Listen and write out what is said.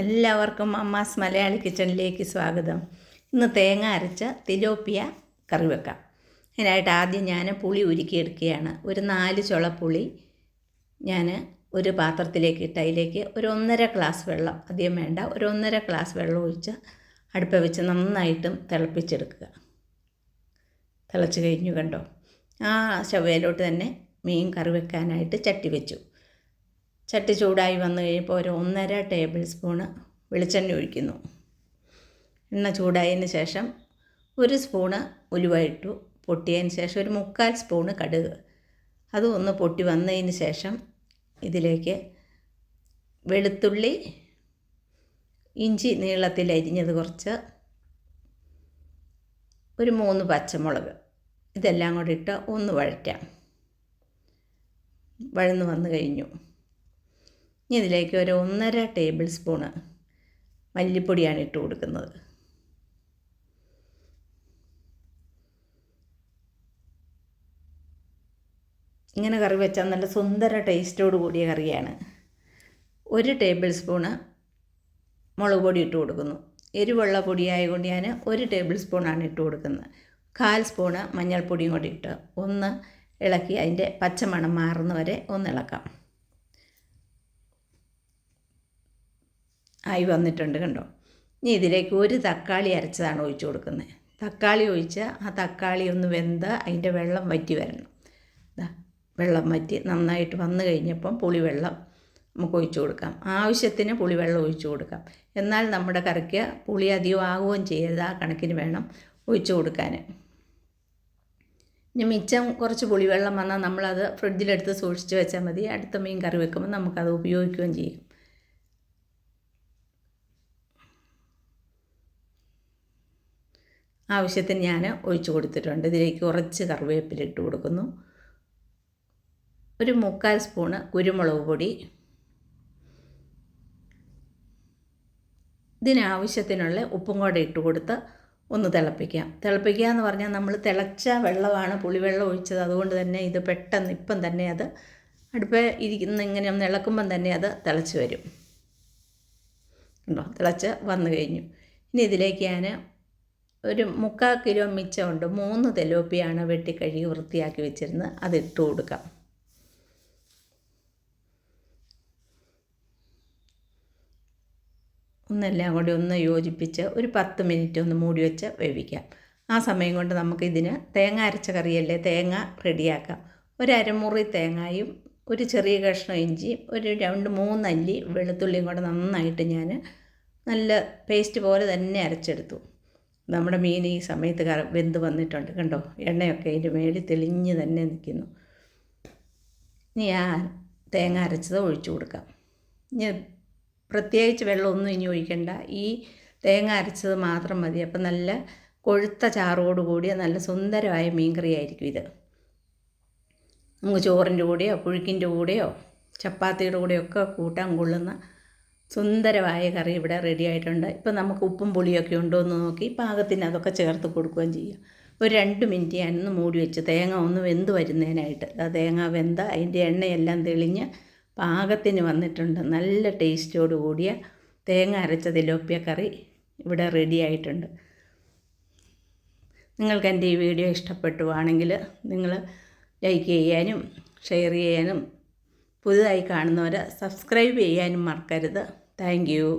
എല്ലാവർക്കും അമ്മാസ് മലയാളി കിച്ചണിലേക്ക് സ്വാഗതം. ഇന്ന് തേങ്ങ അരച്ച തിലോപ്പിയ കറി വെക്കാം. അതിനായിട്ട് ആദ്യം ഞാൻ പുളി ഉരുക്കിയെടുക്കുകയാണ്. ഒരു 4 ചുള പുളി ഞാൻ ഒരു പാത്രത്തിലേക്ക് ഇട്ട് അതിലേക്ക് ഒരു 1.5 ഗ്ലാസ് വെള്ളം, അധികം വേണ്ട, ഒരു 1.5 ഗ്ലാസ് വെള്ളം ഒഴിച്ച് അടുപ്പ് വെച്ച് നന്നായിട്ടും തിളപ്പിച്ചെടുക്കുക. തിളച്ച് കഴിഞ്ഞു കണ്ടോ. ആ ചവയിലോട്ട് തന്നെ മീൻ കറി വെക്കാനായിട്ട് ചട്ടി വെച്ചു. ചട്ടി ചൂടായി വന്നു കഴിയുമ്പോൾ ഒരു 1.5 ടേബിൾ സ്പൂണ് വെളിച്ചെണ്ണ ഒഴിക്കുന്നു. എണ്ണ ചൂടായതിന് ശേഷം 1 സ്പൂണ് ഉലുവ ഇട്ടു. പൊട്ടിയതിന് ശേഷം ഒരു 3/4 സ്പൂണ് കടുക്. അതും ഒന്ന് പൊട്ടി വന്നതിന് ശേഷം ഇതിലേക്ക് വെളുത്തുള്ളി, ഇഞ്ചി നീളത്തിൽ അരിഞ്ഞത് കുറച്ച്, ഒരു 3 പച്ചമുളക്, ഇതെല്ലാം കൂടി ഇട്ട് ഒന്ന് വഴറ്റാം. വഴന്ന് വന്നു കഴിഞ്ഞു. ഇനി ഇതിലേക്ക് ഒരു 1.5 ടേബിൾ സ്പൂണ് മല്ലിപ്പൊടിയാണ് ഇട്ട് കൊടുക്കുന്നത്. ഇങ്ങനെ കറി വെച്ചാൽ നല്ല സുന്ദര ടേസ്റ്റോട് കൂടിയ കറിയാണ്. 1 ടേബിൾ സ്പൂണ് മുളക് പൊടി ഇട്ട് കൊടുക്കുന്നു. എരിവുള്ള പൊടിയായതുകൊണ്ട് ഞാൻ 1 ടേബിൾ സ്പൂണാണ് ഇട്ട് കൊടുക്കുന്നത്. 1/4 സ്പൂണ് മഞ്ഞൾപ്പൊടിയും കൂടി ഇട്ട് ഒന്ന് ഇളക്കി അതിൻ്റെ പച്ചമണം മാറുന്നവരെ ഒന്ന് ഇളക്കാം. ആയി വന്നിട്ടുണ്ട് കണ്ടോ. ഇനി ഇതിലേക്ക് 1 തക്കാളി അരച്ചതാണ് ഒഴിച്ചു കൊടുക്കുന്നത്. തക്കാളി ഒഴിച്ച് ആ തക്കാളി ഒന്ന് വെന്ത് അതിൻ്റെ വെള്ളം വറ്റി വരണം. വെള്ളം വറ്റി നന്നായിട്ട് വന്നു കഴിഞ്ഞപ്പം പുളിവെള്ളം നമുക്ക് ഒഴിച്ചു കൊടുക്കാം. ആവശ്യത്തിന് പുളിവെള്ളം ഒഴിച്ചു കൊടുക്കാം. എന്നാൽ നമ്മുടെ കറിക്ക് പുളി അധികം ആകുകയും ചെയ്യരുത്. ആ കണക്കിന് വേണം ഒഴിച്ചു കൊടുക്കാൻ. ഇനി മിച്ചം കുറച്ച് പുളിവെള്ളം വന്നാൽ നമ്മളത് ഫ്രിഡ്ജിലെടുത്ത് സൂക്ഷിച്ച് വെച്ചാൽ മതി. അടുത്ത മീൻ കറി വെക്കുമ്പോൾ നമുക്കത് ഉപയോഗിക്കുകയും ചെയ്യും. ആവശ്യത്തിന് ഞാൻ ഒഴിച്ചു കൊടുത്തിട്ടുണ്ട്. ഇതിലേക്ക് കുറച്ച് കറിവേപ്പില ഇട്ട് കൊടുക്കുന്നു. ഒരു 3/4 സ്പൂണ് കുരുമുളക് പൊടി. ഇതിനാവശ്യത്തിനുള്ള ഉപ്പും കൂടെ ഇട്ട് കൊടുത്ത് ഒന്ന് തിളപ്പിക്കാം. തിളപ്പിക്കുക എന്ന് പറഞ്ഞാൽ നമ്മൾ തിളച്ച വെള്ളമാണ് പുളിവെള്ളം ഒഴിച്ചത്. അതുകൊണ്ട് തന്നെ ഇത് പെട്ടെന്ന് ഇപ്പം തന്നെ അത് അടുപ്പ് ഇരിക്കുന്ന ഇങ്ങനെ ഒന്ന് ഇളക്കുമ്പം തന്നെ അത് തിളച്ച് വരും. ഉണ്ടോ, തിളച്ച് വന്നു കഴിഞ്ഞു. ഇനി ഇതിലേക്ക് ഞാൻ ഒരു 3/4 കിലോ മിച്ചമുണ്ട്. 3 തിലോപ്പിയാണ് വെട്ടിക്കഴുകി വൃത്തിയാക്കി വെച്ചിരുന്നത്. അതിട്ട് കൊടുക്കാം. ഒന്നെല്ലാം കൂടി ഒന്ന് യോജിപ്പിച്ച് ഒരു 10 മിനിറ്റ് ഒന്ന് മൂടി വെച്ച് വേവിക്കാം. ആ സമയം കൊണ്ട് നമുക്കിതിന് തേങ്ങ അരച്ച കറിയല്ലേ, തേങ്ങ റെഡിയാക്കാം. ഒരു അരമുറി തേങ്ങയും ഒരു ചെറിയ കഷ്ണം ഇഞ്ചിയും ഒരു 2-3 അല്ലി വെളുത്തുള്ളിയും കൂടെ നന്നായിട്ട് ഞാൻ നല്ല പേസ്റ്റ് പോലെ തന്നെ അരച്ചെടുത്തു. നമ്മുടെ മീൻ ഈ സമയത്ത് വെന്ത് വന്നിട്ടുണ്ട് കണ്ടോ. എണ്ണയൊക്കെ അതിൻ്റെ മേളിൽ തെളിഞ്ഞ് തന്നെ നിൽക്കുന്നു. ഇനി ആ തേങ്ങ അരച്ചത് ഒഴിച്ചു കൊടുക്കാം. ഇനി പ്രത്യേകിച്ച് വെള്ളമൊന്നും ഇനി ഒഴിക്കണ്ട. ഈ തേങ്ങ അരച്ചത് മാത്രം മതി. അപ്പം നല്ല കൊഴുത്ത ചാറോട് കൂടിയ നല്ല സുന്ദരമായ മീൻ കറി ആയിരിക്കും ഇത്. നമുക്ക് ചോറിൻ്റെ കൂടെയോ പുഴുക്കിൻ്റെ കൂടെയോ ചപ്പാത്തിയുടെ കൂടെയൊക്കെ കൂട്ടാൻ കൊള്ളുന്ന സുന്ദരമായ കറി ഇവിടെ റെഡി ആയിട്ടുണ്ട്. ഇപ്പം നമുക്ക് ഉപ്പും പുളിയൊക്കെ ഉണ്ടോ എന്ന് നോക്കി പാകത്തിന് അതൊക്കെ ചേർത്ത് കൊടുക്കുകയും ചെയ്യാം. ഒരു 2 മിനിറ്റ് ഞാനൊന്ന് മൂടി വെച്ച് തേങ്ങ ഒന്ന് വെന്ത് വരുന്നതിനായിട്ട്. തേങ്ങ വെന്ത അതിൻ്റെ എണ്ണയെല്ലാം തെളിഞ്ഞ് പാകത്തിന് വന്നിട്ടുണ്ട്. നല്ല ടേസ്റ്റോട് കൂടിയ തേങ്ങ അരച്ച തിലോപ്പിയ കറി ഇവിടെ റെഡി ആയിട്ടുണ്ട്. നിങ്ങൾക്ക് എൻ്റെ ഈ വീഡിയോ ഇഷ്ടപ്പെട്ടുവാണെങ്കിൽ നിങ്ങൾ ലൈക്ക് ചെയ്യാനും ഷെയർ ചെയ്യാനും പുതുതായി കാണുന്നവർ സബ്സ്ക്രൈബ് ചെയ്യാനും മറക്കരുത്. Thank you.